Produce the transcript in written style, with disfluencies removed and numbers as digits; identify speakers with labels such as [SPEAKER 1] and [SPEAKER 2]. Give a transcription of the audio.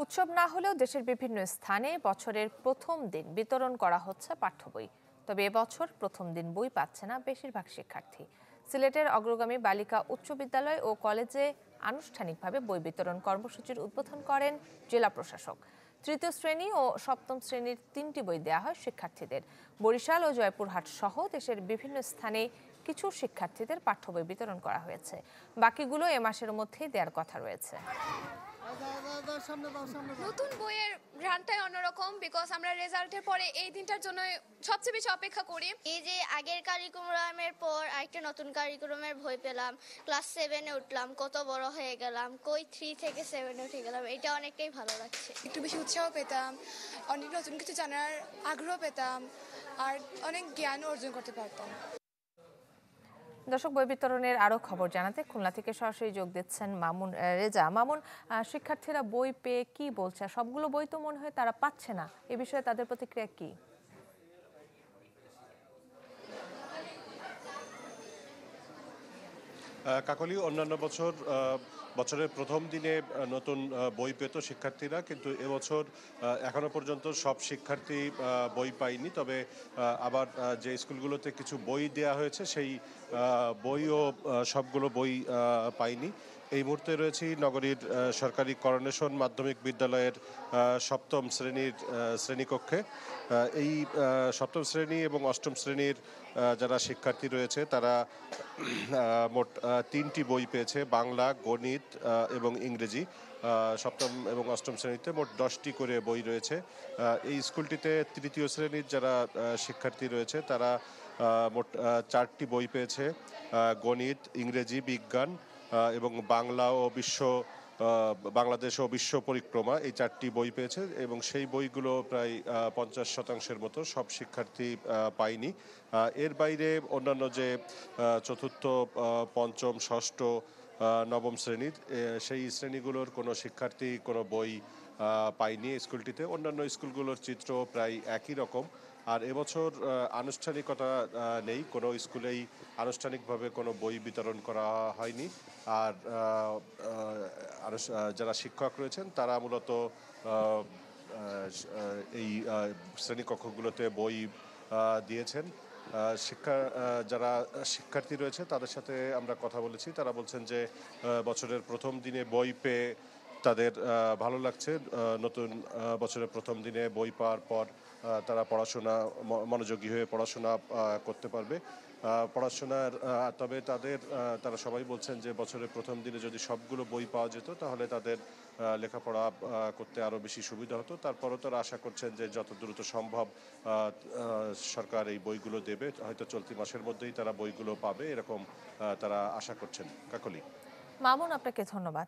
[SPEAKER 1] উৎসব না হলেও দেশের বিভিন্ন স্থানে বছরের প্রথম দিন বিতরণ করা হচ্ছে পাঠ্য বই। তবে এবছর প্রথম দিন বই পাচ্ছে না বেশিরভাগ শিক্ষার্থী। সিলেটের অগ্রগামী বালিকা উচ্চ বিদ্যালয় ও কলেজে আনুষ্ঠানিকভাবে বই বিতরণ কর্মসূচির উদ্বোধন করেন জেলা প্রশাসক। তৃতীয় শ্রেণী ও সপ্তম শ্রেণীর 3টি বই দেওয়া হয় শিক্ষার্থীদের। বরিশাল ও জয়পুরহাট সহ দেশের বিভিন্ন স্থানে কিছু শিক্ষার্থীদের পাঠ্য বই বিতরণ করা হয়েছে। বাকিগুলো এ মাসের মধ্যেই দেওয়ার কথা রয়েছে।
[SPEAKER 2] নতুন বইয়ের ঘ্রাণটাই অন্যরকম, বিকজ আমরা রেজাল্টের পরে এই দিনটার জন্য সবচেয়ে বেশি অপেক্ষা করি।
[SPEAKER 3] এই যে আগের কারিকুলামের পর আরেকটা নতুন কারিকুলামের বই পেলাম, ক্লাস 7-এ উঠলাম, কত বড় হয়ে গেলাম, কই 3 থেকে 7-এ উঠে গেলাম, এটা অনেকটাই ভালো লাগছে।
[SPEAKER 2] একটু বেশি উৎসাহ পেতাম, অনেক নতুন কিছু জানার আগ্রহ পেতাম, আর অনেক জ্ঞান অর্জন করতে পারতাম।
[SPEAKER 1] দর্শক, বই বিতরণের আরো খবর জানাতে খুলনা থেকে সরাসরি যোগ দিচ্ছেন মামুন রেজা। মামুন, শিক্ষার্থীরা বই পেয়ে কি বলছে? সবগুলো বই তো মনে হয় তারা পাচ্ছে না, এ বিষয়ে তাদের প্রতিক্রিয়া কি?
[SPEAKER 4] কাকলি, অন্যান্য বছরের প্রথম দিনে নতুন বই পেত শিক্ষার্থীরা, কিন্তু এবছর এখনো পর্যন্ত সব শিক্ষার্থী বই পায়নি। তবে আবার যে স্কুলগুলোতে কিছু বই দেয়া হয়েছে সেই বইও সবগুলো বই পায়নি। এই মুহূর্তে রয়েছি নগরীর সরকারি করোনেশন মাধ্যমিক বিদ্যালয়ের সপ্তম শ্রেণীর শ্রেণীকক্ষে। এই সপ্তম শ্রেণী এবং অষ্টম শ্রেণীর যারা শিক্ষার্থী রয়েছে তারা মোট 3টি বই পেয়েছে, বাংলা, গণিত এবং ইংরেজি। সপ্তম এবং অষ্টম শ্রেণীতে মোট 10টি করে বই রয়েছে। এই স্কুলটিতে তৃতীয় শ্রেণীর যারা শিক্ষার্থী রয়েছে তারা মোট 4টি বই পেয়েছে, গণিত, ইংরেজি, বিজ্ঞান এবং বাংলাদেশ ও বিশ্ব পরিক্রমা, এই 4টি বই পেয়েছে। এবং সেই বইগুলো প্রায় 50% মতো সব শিক্ষার্থী পায়নি। এর বাইরে অন্যান্য যে চতুর্থ, পঞ্চম, ষষ্ঠ, নবম শ্রেণীর সেই শ্রেণীগুলোর কোনো শিক্ষার্থী কোনো বই পায়নি স্কুলটিতে। অন্যান্য স্কুলগুলোর চিত্র প্রায় একই রকম। আর এবছর আনুষ্ঠানিকতা নেই, কোনো স্কুলেই আনুষ্ঠানিকভাবে কোনো বই বিতরণ করা হয়নি। আর যারা শিক্ষক রয়েছেন তারা মূলত এই শ্রেণীকক্ষগুলোতে বই দিয়েছেন। যারা শিক্ষার্থী রয়েছে তাদের সাথে আমরা কথা বলেছি, তারা বলছেন যে বছরের প্রথম দিনে বই পেয়ে তাদের ভালো লাগছে। নতুন বছরের প্রথম দিনে বই পাওয়ার পর তারা মনোযোগী হয়ে পড়াশোনা করতে পারবে। তবে তারা সবাই বলছেন যে বছরের প্রথম দিনে যদি সবগুলো বই পাওয়া যেত তাহলে তাদের লেখাপড়া করতে আরও বেশি সুবিধা হতো। তারপরও তারা আশা করছেন যে যত দ্রুত সম্ভব সরকার এই বইগুলো দেবে, হয়তো চলতি মাসের মধ্যেই তারা বইগুলো পাবে, এরকম তারা আশা করছেন। কাকলি।
[SPEAKER 1] মামুন, আপনাকে ধন্যবাদ।